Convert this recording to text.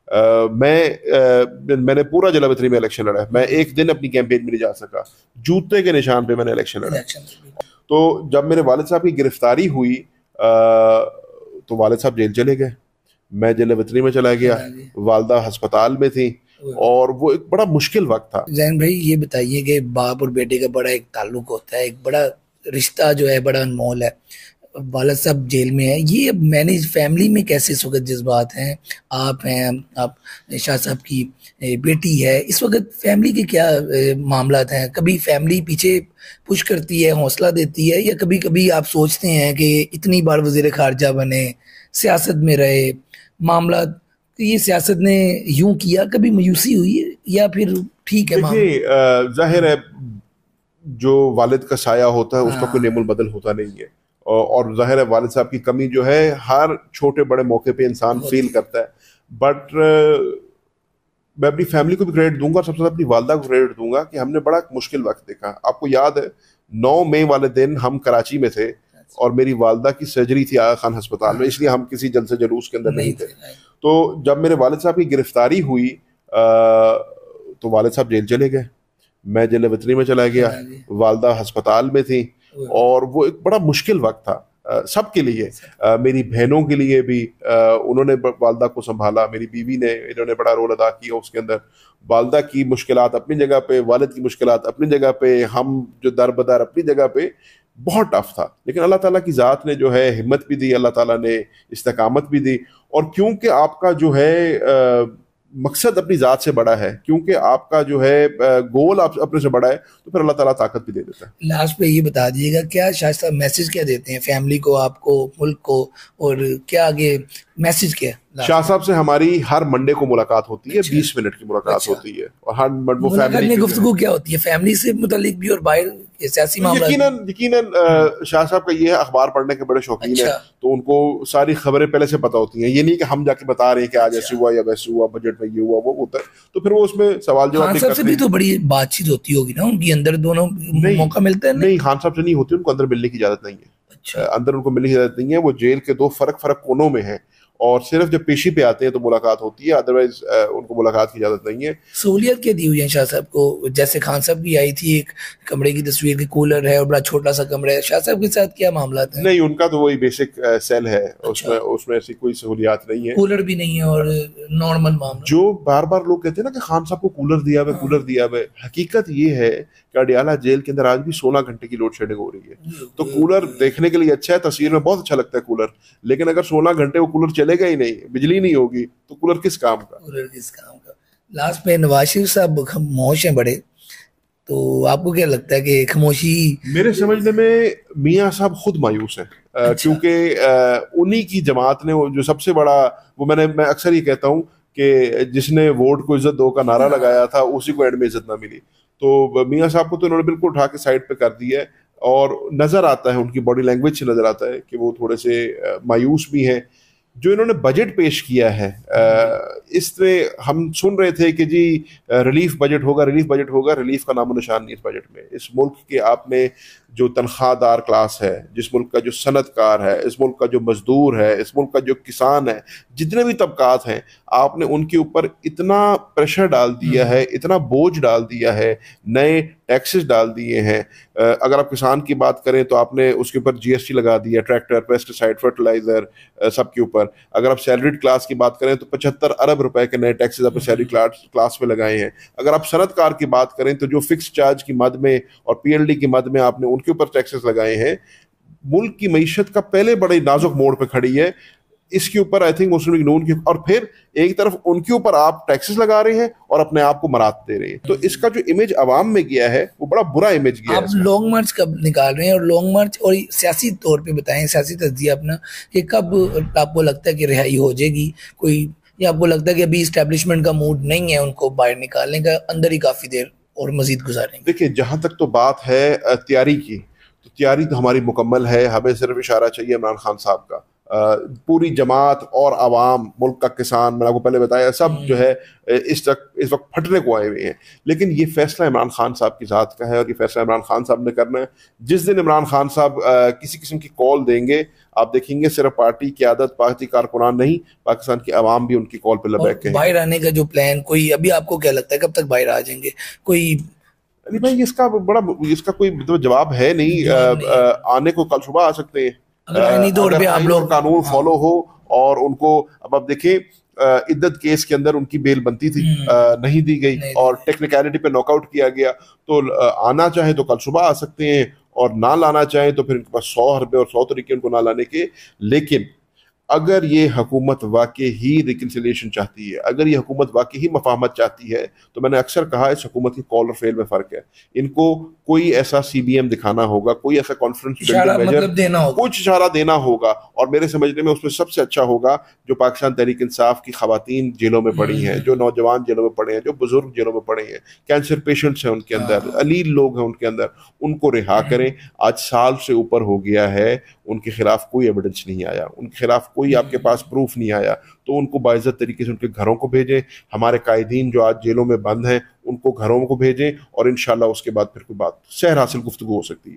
मैंने पूरा जलावतनी में इलेक्शन लड़ा है। मैं एक दिन अपनी कैंपेन में नहीं जा सका, जूते के निशान पे मैंने इलेक्शन लड़ा। तो जब मेरे वालिद साहब की गिरफ्तारी हुई तो वालिद साहब जेल चले गए, मैं जलावतनी में चला गया, वालदा अस्पताल में थी, और वो एक बड़ा मुश्किल वक्त था। जैन भाई, ये बताइए कि बाप और बेटे का बड़ा एक ताल्लुक होता है, एक बड़ा रिश्ता जो है बड़ा अनमोल है। वालिद साहब जेल में है, ये अब मैनेज फैमिली में कैसे इस वक्त जज्बात हैं? आप हैं, आप शाह साहब की बेटी है, इस वक्त फैमिली के क्या मामला हैं? कभी फैमिली पीछे पुश करती है, हौसला देती है, या कभी कभी आप सोचते हैं कि इतनी बार वजीर खारजा बने, सियासत में रहे, मामला ये सियासत ने यूं किया, कभी मायूसी हुई है या फिर ठीक है? देखिए, जाहिर है जो वालिद का साया होता है उसका कोई नेमुल बदल होता नहीं है, और जाहिर है वालिद साहब की कमी जो है हर छोटे बड़े मौके पे इंसान फील करता है। बट मैं अपनी फैमिली को भी क्रेडिट दूंगा, सबसे ज्यादा अपनी वालदा को क्रेडिट दूंगा कि हमने बड़ा मुश्किल वक्त देखा। आपको याद है 9 मई वाले दिन हम कराची में थे और मेरी वालदा की सर्जरी थी आगा खान अस्पताल में, इसलिए हम किसी जलसे जुलूस के अंदर नहीं थे। तो जब मेरे वालिद साहब की गिरफ्तारी हुई तो वालिद साहब जेल चले गए, मैं जलावतनी में चला गया, वालदा अस्पताल में थी, और वो एक बड़ा मुश्किल वक्त था सबके लिए, मेरी बहनों के लिए भी। उन्होंने वालदा को संभाला, मेरी बीवी ने, इन्होंने बड़ा रोल अदा किया उसके अंदर। वालदा की मुश्किलात अपनी जगह पे, वालिद की मुश्किलात अपनी जगह पे, हम जो दरबदर अपनी जगह पे, बहुत टफ था। लेकिन अल्लाह ताला की ज़ात ने जो है हिम्मत भी दी, अल्लाह ताला ने इस्तेकामत भी दी, और क्योंकि आपका जो है मकसद अपनी ज़ात से बड़ा है, क्योंकि आपका जो है गोल आप अपने से बड़ा है, तो फिर अल्लाह ताला ताकत भी दे देता है। लास्ट पे ये बता दीजिएगा, क्या शाह साहब मैसेज क्या देते हैं फैमिली को, आपको, मुल्क को, और क्या आगे मैसेज क्या है? शाह साहब से हमारी हर मंडे को मुलाकात होती है, 20 मिनट की मुलाकात होती है, और हर वो फैमिली में गुफ्तगू क्या होती है, फैमिली से मुतालिक भी और बाहर सियासी मामला? यकीनन शाह साहब का ये है, अखबार पढ़ने के बड़े शौकीन है, तो उनको सारी खबरें पहले से पता होती हैं। ये नहीं कि हम जाके बता रहे हैं कि आज ऐसे हुआ या वैसे हुआ, बजट में ये हुआ वो होता है, तो फिर वो उसमें सवाल जवाब खान साहब से भी तो बड़ी बातचीत होती होगी ना उनकी, अंदर दोनों मौका मिलता है? नहीं, खान साहब से नहीं होती, उनको अंदर मिलने की इजाजत नहीं है। अंदर उनको मिलने की इजाजत नहीं है, वो जेल के 2 फर्क कोनों में है, और सिर्फ जब पेशी पे आते हैं तो मुलाकात होती है, अदरवाइज उनको मुलाकात की इजाजत नहीं है। सहूलियत क्या दी हुई है शाह साहब को? जैसे खान साहब की आई थी एक कमरे की तस्वीर, की कूलर है और बड़ा छोटा सा कमरा है, शाह साहब के साथ क्या मामला है? नहीं, उनका तो वही बेसिक सेल है, उसमें ऐसी कोई सहूलियात नहीं है, कूलर भी नहीं है, और नॉर्मल मामला। जो बार बार लोग कहते हैं ना कि खान साहब को कूलर दिया हुआ, कूलर दिया हुआ, हकीकत ये है कि अडियाला जेल के अंदर आज भी 16 घंटे की लोड शेडिंग हो रही है। तो कूलर देखने के लिए अच्छा है, तस्वीर में बहुत अच्छा लगता है कूलर, लेकिन अगर 16 घंटे वो कूलर चलेगा ही नहीं, बिजली नहीं होगी, तो कूलर किस काम का? कूलर किस काम का? लास्ट में नवाज शरीफ साहब खामोश हैं बड़े, तो आपको क्या लगता है कि खामोशी? मेरे समझने में मियाँ साहब खुद मायूस हैं, क्योंकि उन्हीं की जमात ने जो सबसे बड़ा, वो मैं अक्सर ये कहता हूँ कि जिसने वोट को इज्जत दो का नारा लगाया था, उसी को एंड में इज्जत ना मिली। तो मियाँ साहब को तो इन्होंने बिल्कुल उठा के साइड पे कर दिया है, और नजर आता है, उनकी बॉडी लैंग्वेज से नजर आता है कि वो थोड़े से मायूस भी हैं। जो इन्होंने बजट पेश किया है, इसमें हम सुन रहे थे कि जी रिलीफ बजट होगा, रिलीफ बजट होगा, रिलीफ का नामो निशान नहीं इस बजट में। इस मुल्क के आपने जो तनख्वाहदार क्लास है, जिस मुल्क का जो सनतकार है, इस मुल्क का जो मजदूर है, इस मुल्क का जो किसान है, जितने भी तबकात हैं, आपने उनके ऊपर इतना प्रेशर डाल दिया है, इतना बोझ डाल दिया है, नए टैक्सेस डाल दिए हैं। अगर आप किसान की बात करें तो आपने उसके ऊपर GST लगा दिया, ट्रैक्टर, पेस्टिसाइड, फर्टिलाइजर, सबके ऊपर। अगर आप सैलरीड क्लास की बात करें तो 75 अरब रुपए के नए टैक्सेस आपने सैलरी क्लास में लगाए हैं। अगर आप सनतकार की बात करें तो जो फिक्स चार्ज की मद में और PLD की मद में आपने उनके ऊपर टैक्सेस लगाए हैं। मुल्क की मईशत का पहले बड़े नाजुक मोड़ पे खड़ी है, इसके ऊपर आई थिंक मुस्लिम लीग नून की, और फिर एक तरफ उनके ऊपर आप टैक्सेस लगा रहे हैं और अपने आप को मरात दे रहे हैं। तो इसका जो इमेज अवाम में गया है वो बड़ा बुरा इमेज गया है। आप लॉन्ग मार्च कब निकाल रहे हैं, और लॉन्ग मार्च और सियासी तौर पे बताएं, सियासी तज्जिया अपना, कि कब आपको लगता है कि रिहाई हो जाएगी कोई, या आपको लगता है कि अभी इस्टेब्लिशमेंट का मूड नहीं है उनको बाहर निकालने का, अंदर ही काफी देर और मजीद गुजारेंगे? देखिए, जहां तक तो बात है तैयारी की, तो तैयारी तो हमारी मुकम्मल है। हमें सिर्फ इशारा चाहिए इमरान खान साहब का। पूरी जमात और आवाम, मुल्क का किसान, मैंने आपको पहले बताया, सब जो है इस वक्त फटने को आए हुए हैं। लेकिन ये फैसला इमरान खान साहब की ज़ात का है और ये फैसला इमरान खान साहब ने करना है। जिस दिन इमरान खान साहब किसी किस्म की कॉल देंगे, आप देखेंगे सिर्फ पार्टी की आदत, पार्टी कारकुनान नहीं, पाकिस्तान की आवाम भी उनकी कॉल पे और लबैक कहेगी। बाहर आने का जो प्लान, कोई अभी आपको क्या लगता है कब तक बाहर आ जाएंगे? कोई अली भाई, इसका कोई मतलब जवाब है नहीं। जवाब नहीं है। आने को कल सुबह आ सकते हैं, अगर आईनी तौर अगर पे आप आइन और लोग, कानून हाँ, फॉलो हो। और उनको, अब आप देखें, इद्दत केस के अंदर उनकी बेल बनती थी, नहीं दी गई नहीं और दी। टेक्निकलिटी पे नॉकआउट किया गया। तो आना चाहे तो कल सुबह आ सकते हैं, और ना लाना चाहे तो फिर इनके पास 100 हरबे और 100 तरीके उनको ना लाने के। लेकिन अगर ये हुकूमत वाकई ही रिकन्सिलिएशन चाहती है, अगर ये हुकूमत वाकई ही मफाहमत चाहती है, तो मैंने अक्सर कहा इस हुकूमत की कॉल और फेल में फ़र्क है। इनको कोई ऐसा CBM दिखाना होगा, कोई ऐसा कॉन्फ्रेंस इशारा बिल्डिंग मेजर, मतलब देना होगा। कुछ इशारा देना होगा। और मेरे समझने में उसमें सबसे अच्छा होगा जो पाकिस्तान तहरीक इंसाफ की खवातीन जेलों में पड़ी हैं, जो नौजवान जेलों में पड़े हैं, जो बुजुर्ग जेलों में पड़े हैं, कैंसर पेशेंट्स हैं उनके अंदर, हाँ। अलील लोग हैं उनके अंदर, उनको रिहा करें। आज साल से ऊपर हो गया है, उनके खिलाफ कोई एविडेंस नहीं आया, उनके खिलाफ कोई आपके पास प्रूफ नहीं आया। तो उनको बाइज्जत तरीके से उनके घरों को भेजें। हमारे कायदीन जो आज जेलों में बंद हैं उनको घरों को भेजें, और इंशाल्लाह उसके बाद फिर कोई बात, सैर हासिल गुफ्तगू हो सकती है।